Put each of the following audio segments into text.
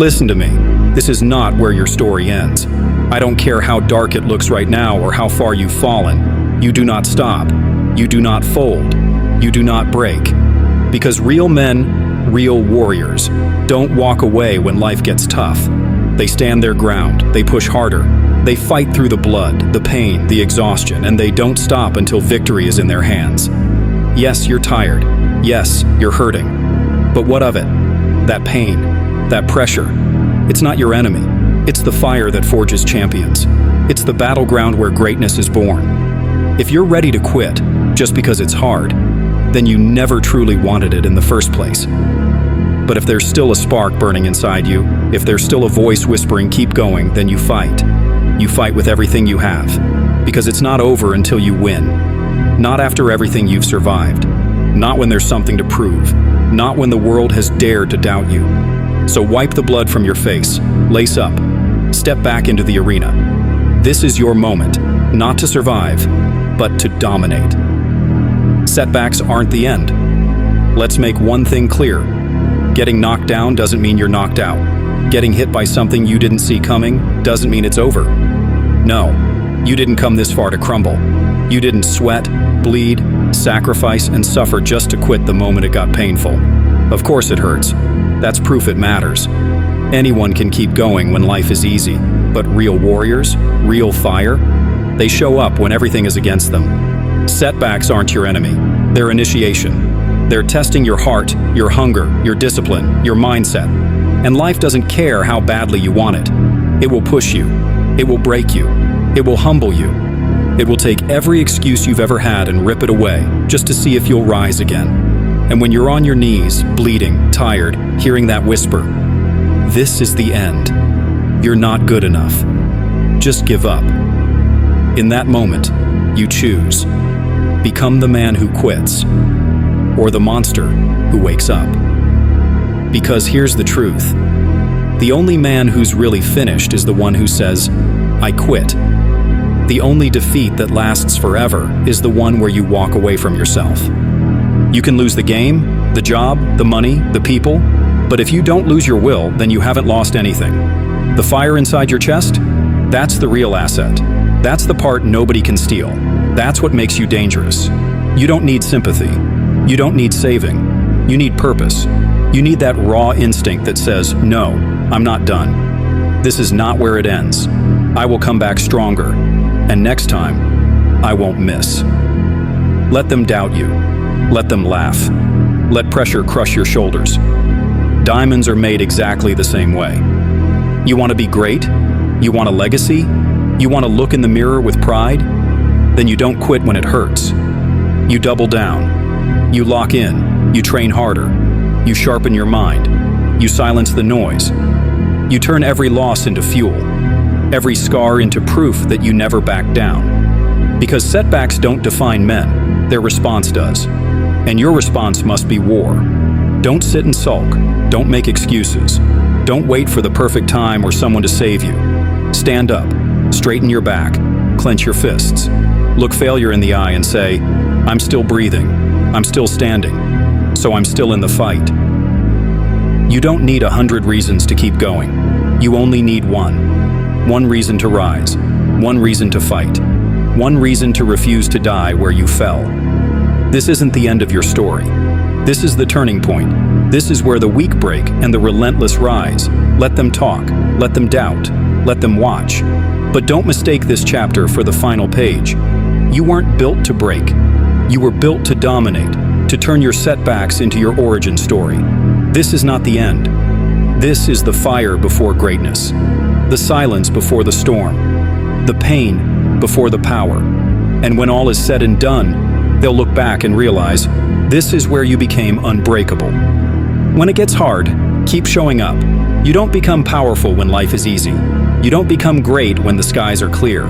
Listen to me. This is not where your story ends. I don't care how dark it looks right now or how far you've fallen. You do not stop. You do not fold. You do not break. Because real men, real warriors, don't walk away when life gets tough. They stand their ground. They push harder. They fight through the blood, the pain, the exhaustion, and they don't stop until victory is in their hands. Yes, you're tired. Yes, you're hurting. But what of it? That pain, that pressure, it's not your enemy. It's the fire that forges champions. It's the battleground where greatness is born. If you're ready to quit just because it's hard, then you never truly wanted it in the first place. But if there's still a spark burning inside you, if there's still a voice whispering, keep going, then you fight. You fight with everything you have. Because it's not over until you win. Not after everything you've survived. Not when there's something to prove. Not when the world has dared to doubt you. So wipe the blood from your face, lace up, step back into the arena. This is your moment, not to survive, but to dominate. Setbacks aren't the end. Let's make one thing clear. Getting knocked down doesn't mean you're knocked out. Getting hit by something you didn't see coming doesn't mean it's over. No, you didn't come this far to crumble. You didn't sweat, bleed, sacrifice, and suffer just to quit the moment it got painful. Of course it hurts. That's proof it matters. Anyone can keep going when life is easy, but real warriors, real fire, they show up when everything is against them. Setbacks aren't your enemy. They're initiation. They're testing your heart, your hunger, your discipline, your mindset. And life doesn't care how badly you want it. It will push you. It will break you. It will humble you. It will take every excuse you've ever had and rip it away just to see if you'll rise again. And when you're on your knees, bleeding, tired, hearing that whisper, this is the end. You're not good enough. Just give up. In that moment, you choose. Become the man who quits, or the monster who wakes up. Because here's the truth. The only man who's really finished is the one who says, I quit. The only defeat that lasts forever is the one where you walk away from yourself. You can lose the game, the job, the money, the people, but if you don't lose your will, then you haven't lost anything. The fire inside your chest? That's the real asset. That's the part nobody can steal. That's what makes you dangerous. You don't need sympathy. You don't need saving. You need purpose. You need that raw instinct that says, no, I'm not done. This is not where it ends. I will come back stronger. And next time, I won't miss. Let them doubt you. Let them laugh. Let pressure crush your shoulders. Diamonds are made exactly the same way. You want to be great? You want a legacy? You want to look in the mirror with pride? Then you don't quit when it hurts. You double down. You lock in. You train harder. You sharpen your mind. You silence the noise. You turn every loss into fuel. Every scar into proof that you never back down. Because setbacks don't define men. Their response does. And your response must be war. Don't sit and sulk. Don't make excuses. Don't wait for the perfect time or someone to save you. Stand up. Straighten your back. Clench your fists. Look failure in the eye and say, I'm still breathing. I'm still standing. So I'm still in the fight. You don't need 100 reasons to keep going. You only need one. One reason to rise. One reason to fight. One reason to refuse to die where you fell. This isn't the end of your story. This is the turning point. This is where the weak break and the relentless rise. Let them talk. Let them doubt. Let them watch. But don't mistake this chapter for the final page. You weren't built to break. You were built to dominate, to turn your setbacks into your origin story. This is not the end. This is the fire before greatness. The silence before the storm. The pain before the power. And when all is said and done, they'll look back and realize this is where you became unbreakable. When it gets hard, keep showing up. You don't become powerful when life is easy. You don't become great when the skies are clear.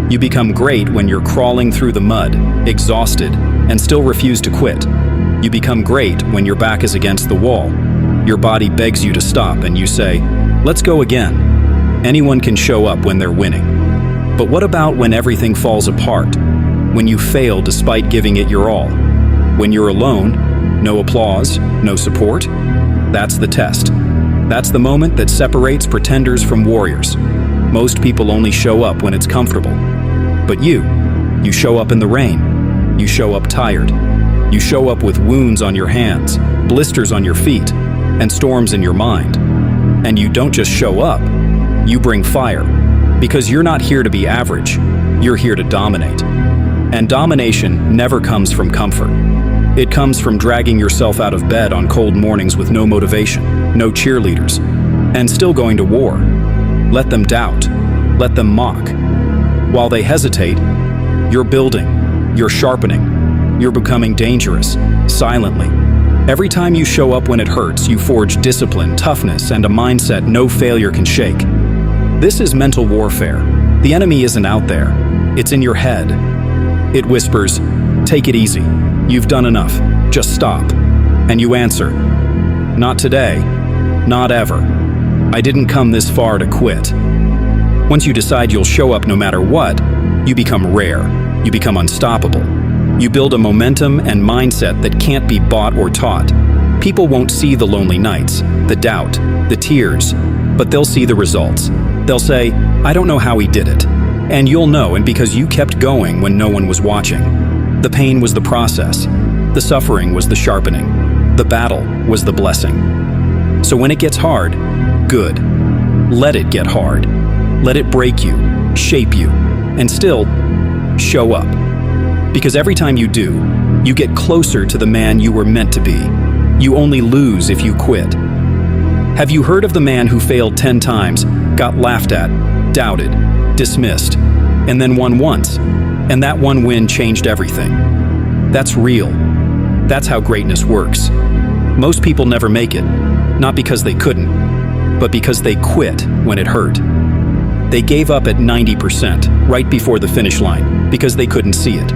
You become great when you're crawling through the mud, exhausted, and still refuse to quit. You become great when your back is against the wall. Your body begs you to stop and you say, let's go again. Anyone can show up when they're winning. But what about when everything falls apart? When you fail despite giving it your all? When you're alone, no applause, no support? That's the test. That's the moment that separates pretenders from warriors. Most people only show up when it's comfortable. But you show up in the rain. You show up tired. You show up with wounds on your hands, blisters on your feet, and storms in your mind. And you don't just show up, you bring fire. Because you're not here to be average, you're here to dominate. And domination never comes from comfort. It comes from dragging yourself out of bed on cold mornings with no motivation, no cheerleaders, and still going to war. Let them doubt. Let them mock. While they hesitate, you're building, you're sharpening, you're becoming dangerous, silently. Every time you show up when it hurts, you forge discipline, toughness, and a mindset no failure can shake. This is mental warfare. The enemy isn't out there. It's in your head. It whispers, "Take it easy. You've done enough. Just stop." And you answer, "Not today. Not ever. I didn't come this far to quit." Once you decide you'll show up no matter what, you become rare. You become unstoppable. You build a momentum and mindset that can't be bought or taught. People won't see the lonely nights, the doubt, the tears, but they'll see the results. They'll say, "I don't know how he did it." And you'll know, and because you kept going when no one was watching. The pain was the process. The suffering was the sharpening. The battle was the blessing. So when it gets hard, good. Let it get hard. Let it break you, shape you, and still show up. Because every time you do, you get closer to the man you were meant to be. You only lose if you quit. Have you heard of the man who failed 10 times, got laughed at, doubted, dismissed, and then won once? And that one win changed everything. That's real. That's how greatness works. Most people never make it, not because they couldn't, but because they quit when it hurt. They gave up at 90%, right before the finish line, because they couldn't see it.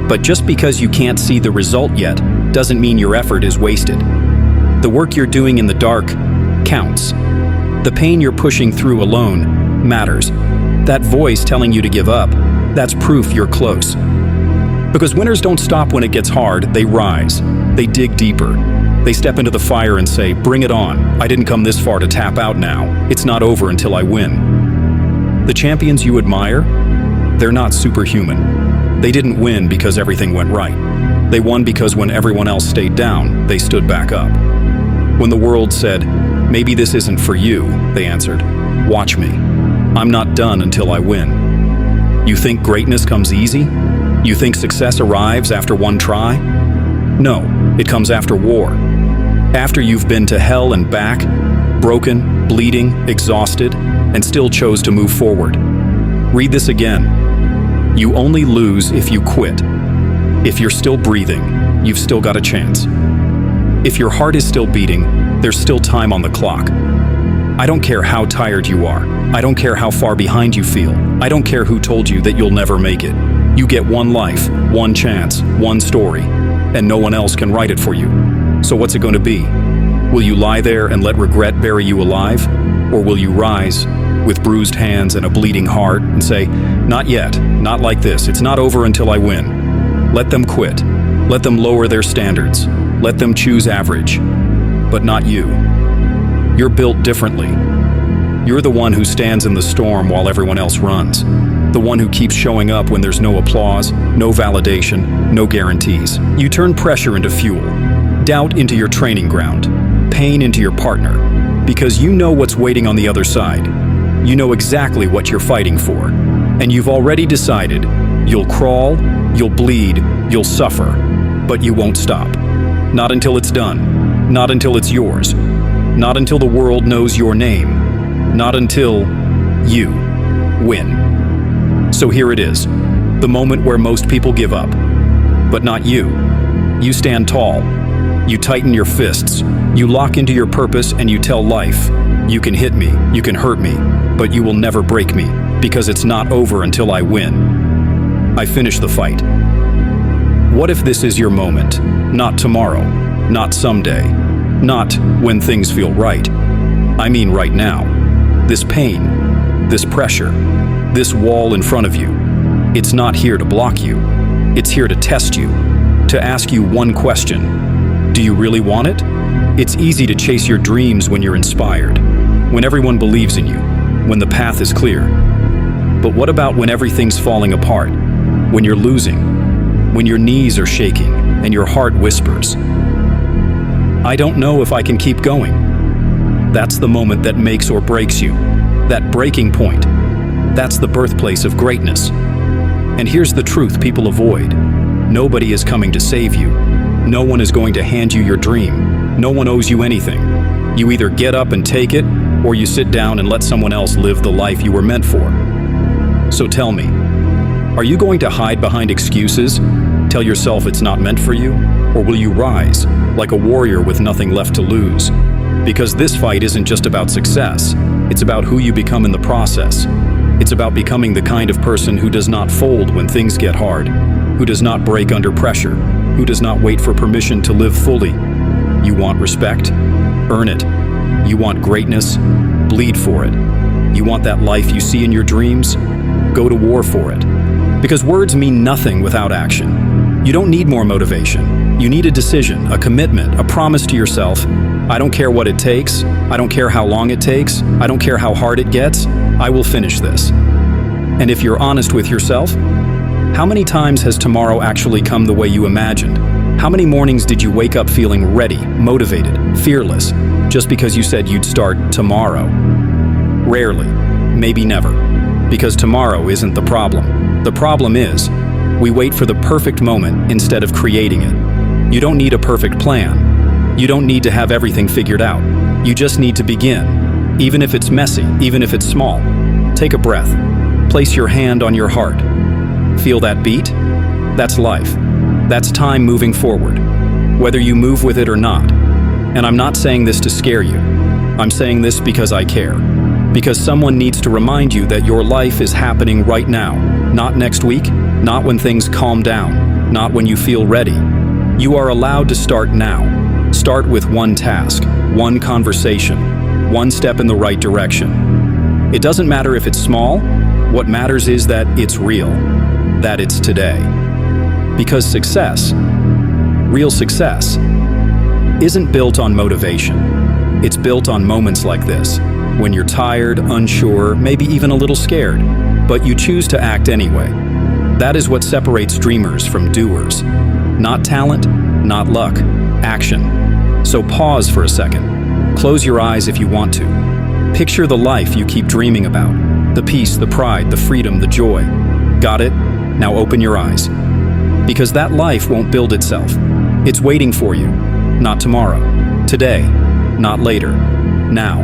But just because you can't see the result yet, doesn't mean your effort is wasted. The work you're doing in the dark counts. The pain you're pushing through alone matters. That voice telling you to give up, that's proof you're close. Because winners don't stop when it gets hard, they rise. They dig deeper. They step into the fire and say, "Bring it on. I didn't come this far to tap out now. It's not over until I win." The champions you admire, they're not superhuman. They didn't win because everything went right. They won because when everyone else stayed down, they stood back up. When the world said, "Maybe this isn't for you," they answered, "Watch me. I'm not done until I win." You think greatness comes easy? You think success arrives after one try? No, it comes after war. After you've been to hell and back, broken, bleeding, exhausted, and still chose to move forward. Read this again. You only lose if you quit. If you're still breathing, you've still got a chance. If your heart is still beating, there's still time on the clock. I don't care how tired you are. I don't care how far behind you feel. I don't care who told you that you'll never make it. You get one life, one chance, one story, and no one else can write it for you. So what's it going to be? Will you lie there and let regret bury you alive? Or will you rise with bruised hands and a bleeding heart and say, "Not yet, not like this, it's not over until I win"? Let them quit. Let them lower their standards. Let them choose average. But not you. You're built differently. You're the one who stands in the storm while everyone else runs. The one who keeps showing up when there's no applause, no validation, no guarantees. You turn pressure into fuel, doubt into your training ground, pain into your partner, because you know what's waiting on the other side. You know exactly what you're fighting for. And you've already decided you'll crawl, you'll bleed, you'll suffer, but you won't stop. Not until it's done. Not until it's yours. Not until the world knows your name. Not until you win. So here it is, the moment where most people give up. But not you. You stand tall. You tighten your fists. You lock into your purpose and you tell life, "You can hit me, you can hurt me, but you will never break me, because it's not over until I win. I finish the fight." What if this is your moment? Not tomorrow, not someday, not when things feel right. I mean right now. This pain, this pressure, this wall in front of you, it's not here to block you. It's here to test you, to ask you one question. Do you really want it? It's easy to chase your dreams when you're inspired, when everyone believes in you, when the path is clear. But what about when everything's falling apart, when you're losing, when your knees are shaking and your heart whispers, "I don't know if I can keep going"? That's the moment that makes or breaks you, that breaking point. That's the birthplace of greatness. And here's the truth people avoid. Nobody is coming to save you. No one is going to hand you your dream. No one owes you anything. You either get up and take it, or you sit down and let someone else live the life you were meant for. So tell me, are you going to hide behind excuses, tell yourself it's not meant for you, or will you rise, like a warrior with nothing left to lose? Because this fight isn't just about success, it's about who you become in the process. It's about becoming the kind of person who does not fold when things get hard, who does not break under pressure, who does not wait for permission to live fully. You want respect? Earn it. You want greatness? Bleed for it. You want that life you see in your dreams? Go to war for it. Because words mean nothing without action. You don't need more motivation. You need a decision, a commitment, a promise to yourself. I don't care what it takes. I don't care how long it takes. I don't care how hard it gets. I will finish this. And if you're honest with yourself, how many times has tomorrow actually come the way you imagined? How many mornings did you wake up feeling ready, motivated, fearless, just because you said you'd start tomorrow? Rarely, maybe never, because tomorrow isn't the problem. The problem is, we wait for the perfect moment instead of creating it. You don't need a perfect plan. You don't need to have everything figured out. You just need to begin, even if it's messy, even if it's small. Take a breath. Place your hand on your heart. Feel that beat? That's life. That's time moving forward, whether you move with it or not. And I'm not saying this to scare you. I'm saying this because I care. Because someone needs to remind you that your life is happening right now, not next week, not when things calm down, not when you feel ready. You are allowed to start now. Start with one task, one conversation, one step in the right direction. It doesn't matter if it's small. What matters is that it's real, that it's today. Because success, real success, isn't built on motivation. It's built on moments like this, when you're tired, unsure, maybe even a little scared, but you choose to act anyway. That is what separates dreamers from doers. Not talent, not luck, action. So pause for a second. Close your eyes if you want to. Picture the life you keep dreaming about. The peace, the pride, the freedom, the joy. Got it? Now open your eyes. Because that life won't build itself. It's waiting for you. Not tomorrow. Today. Not later. Now.